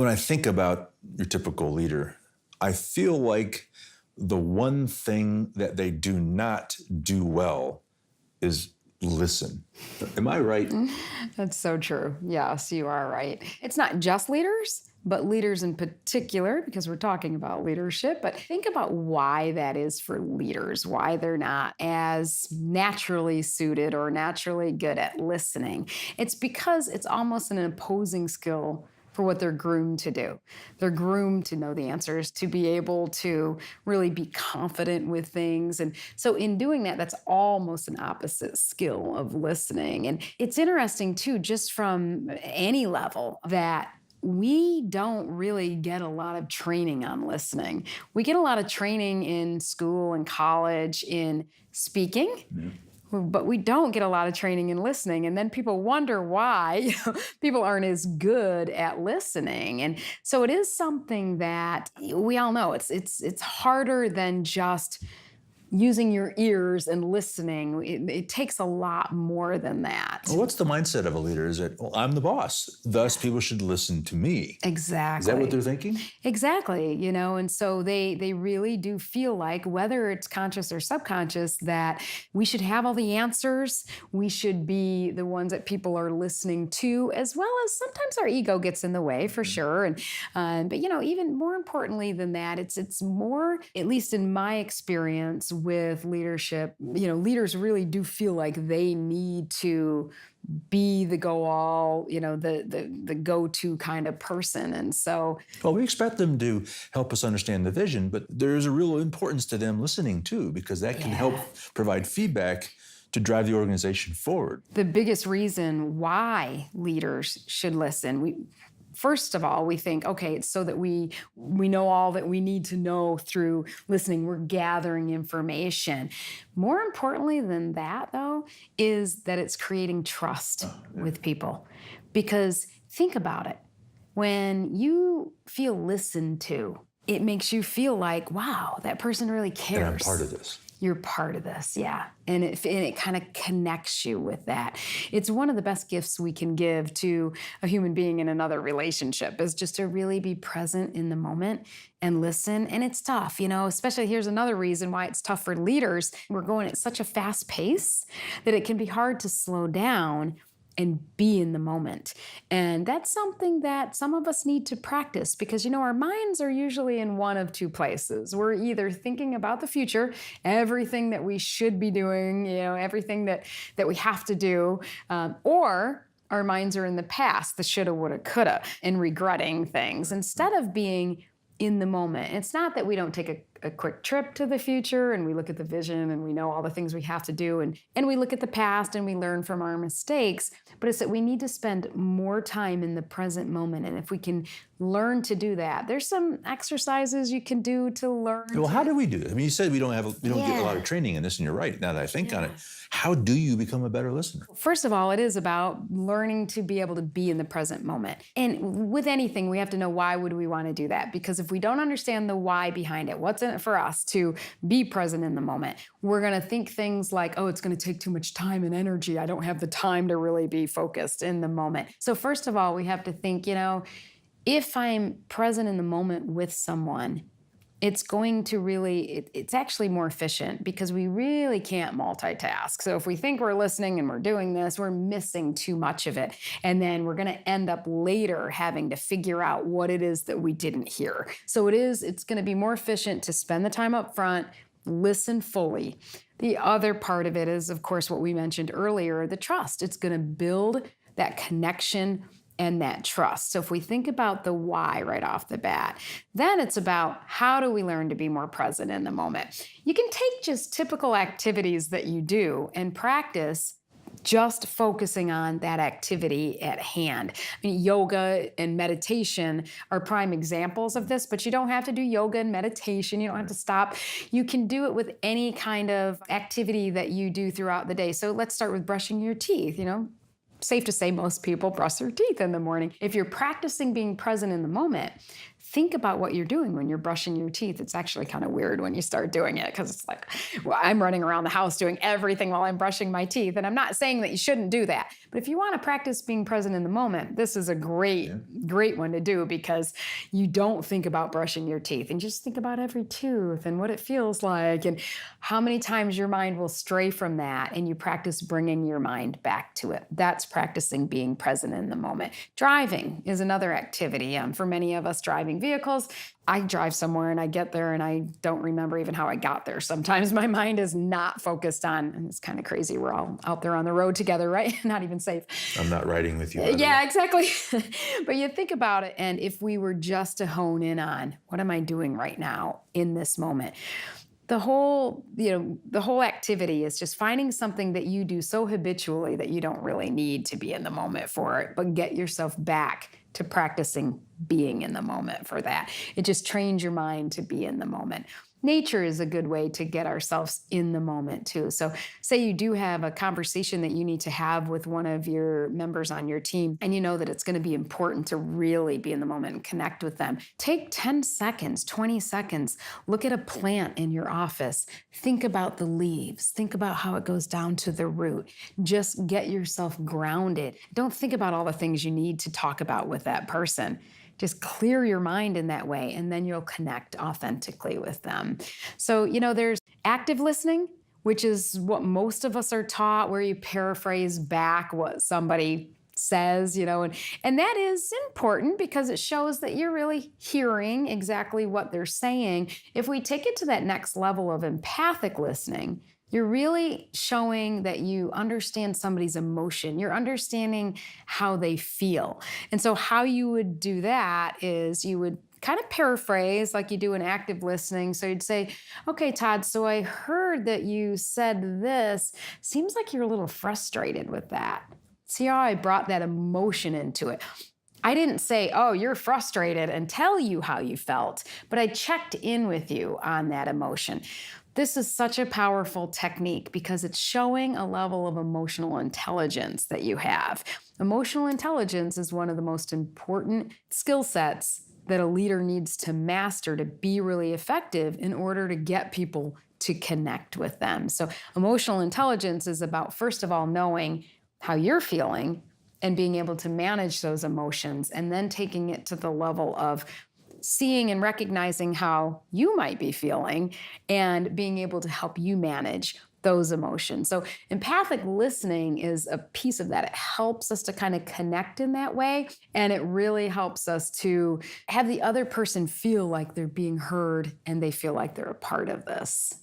When I think about your typical leader, I feel like the one thing that they do not do well is listen. Am I right? That's so true. Yes, you are right. It's not just leaders, but leaders in particular, because we're talking about leadership. But think about why that is for leaders, why they're not as naturally suited or naturally good at listening. It's because it's almost an opposing skill for what they're groomed to do. They're groomed to know the answers, to be able to really be confident with things. And so, in doing that, that's almost an opposite skill of listening. And it's interesting, too, just from any level, that we don't really get a lot of training on listening. We get a lot of training in school and college in speaking. But we don't get a lot of training in listening. And then people wonder why people aren't as good at listening. And so it is something that we all know it's harder than just using your ears and listening. It takes a lot more than that. Well, what's the mindset of a leader? Is it, well, I'm the boss, thus people should listen to me? Exactly. Is that what they're thinking? Exactly, and so they really do feel like, whether it's conscious or subconscious, that we should have all the answers. We should be the ones that people are listening to, as well as sometimes our ego gets in the way, for sure. But even more importantly than that, it's more, at least in my experience with leadership, leaders really do feel like they need to be the go-all, the go-to kind of person. And so, Well, we expect them to help us understand the vision, but there's a real importance to them listening too, because that can help provide feedback to drive the organization forward. the biggest reason why leaders should listen, first of all, we think, okay, it's so that we know all that we need to know through listening. We're gathering information. More importantly than that, though, is that it's creating trust with people. Because think about it. When you feel listened to, it makes you feel like, wow, that person really cares. And I'm part of this. You're part of this, yeah. And it kind of connects you with that. It's one of the best gifts we can give to a human being in another relationship, is just to really be present in the moment and listen. And it's tough, especially, here's another reason why it's tough for leaders. We're going at such a fast pace that it can be hard to slow down and be in the moment. And that's something that some of us need to practice, because, our minds are usually in one of two places. We're either thinking about the future, everything that we should be doing, everything that we have to do, or our minds are in the past, the shoulda, woulda, coulda, and regretting things instead of being in the moment. It's not that we don't take a quick trip to the future and we look at the vision and we know all the things we have to do, and we look at the past and we learn from our mistakes, but it's that we need to spend more time in the present moment. And if we can learn to do that, there's some exercises you can do to learn. Well, how do we do it? I mean, you said we don't get a lot of training in this, and you're right. Now that I think on it, how do you become a better listener? First of all, it is about learning to be able to be in the present moment. And with anything, we have to know, why would we want to do that? Because if we don't understand the why behind it, what's in it for us to be present in the moment, we're going to think things like, oh, it's going to take too much time and energy. I don't have the time to really be focused in the moment. So first of all, we have to think, if I'm present in the moment with someone, it's going to it's actually more efficient, because we really can't multitask. So if we think we're listening and we're doing this, we're missing too much of it. And then we're going to end up later having to figure out what it is that we didn't hear. So it's going to be more efficient to spend the time up front, listen fully. The other part of it is, of course, what we mentioned earlier, the trust. It's going to build that connection and that trust. So if we think about the why right off the bat, then it's about, how do we learn to be more present in the moment? You can take just typical activities that you do and practice just focusing on that activity at hand. I mean, yoga and meditation are prime examples of this, but you don't have to do yoga and meditation. You don't have to stop. You can do it with any kind of activity that you do throughout the day. So let's start with brushing your teeth, Safe to say most people brush their teeth in the morning. If you're practicing being present in the moment, think about what you're doing when you're brushing your teeth. It's actually kind of weird when you start doing it because it's like, well, I'm running around the house doing everything while I'm brushing my teeth. And I'm not saying that you shouldn't do that. But if you want to practice being present in the moment, this is a great one to do because you don't think about brushing your teeth and just think about every tooth and what it feels like and how many times your mind will stray from that, and you practice bringing your mind back to it. That's practicing being present in the moment. Driving is another activity. For many of us driving vehicles, I drive somewhere and I get there and I don't remember even how I got there. Sometimes my mind is not focused on, and it's kind of crazy. We're all out there on the road together, right? Not even safe. I'm not riding with you. Yeah, exactly. But you think about it, and if we were just to hone in on what am I doing right now in this moment? The whole activity is just finding something that you do so habitually that you don't really need to be in the moment for it, but get yourself back to practicing being in the moment for that. It just trains your mind to be in the moment. Nature is a good way to get ourselves in the moment too. So say you do have a conversation that you need to have with one of your members on your team, and you know that it's going to be important to really be in the moment and connect with them. Take 10 seconds, 20 seconds, look at a plant in your office. Think about the leaves. Think about how it goes down to the root. Just get yourself grounded. Don't think about all the things you need to talk about with that person. Just clear your mind in that way, and then you'll connect authentically with them. So, there's active listening, which is what most of us are taught, where you paraphrase back what somebody says, and that is important because it shows that you're really hearing exactly what they're saying. If we take it to that next level of empathic listening, you're really showing that you understand somebody's emotion. You're understanding how they feel. And so how you would do that is you would kind of paraphrase like you do in active listening. So you'd say, okay, Todd, so I heard that you said this. Seems like you're a little frustrated with that. See how I brought that emotion into it? I didn't say, oh, you're frustrated, and tell you how you felt, but I checked in with you on that emotion. This is such a powerful technique because it's showing a level of emotional intelligence that you have. Emotional intelligence is one of the most important skill sets that a leader needs to master to be really effective in order to get people to connect with them. So emotional intelligence is about, first of all, knowing how you're feeling and being able to manage those emotions, and then taking it to the level of seeing and recognizing how you might be feeling and being able to help you manage those emotions. So empathic listening is a piece of that. It helps us to kind of connect in that way. And it really helps us to have the other person feel like they're being heard and they feel like they're a part of this.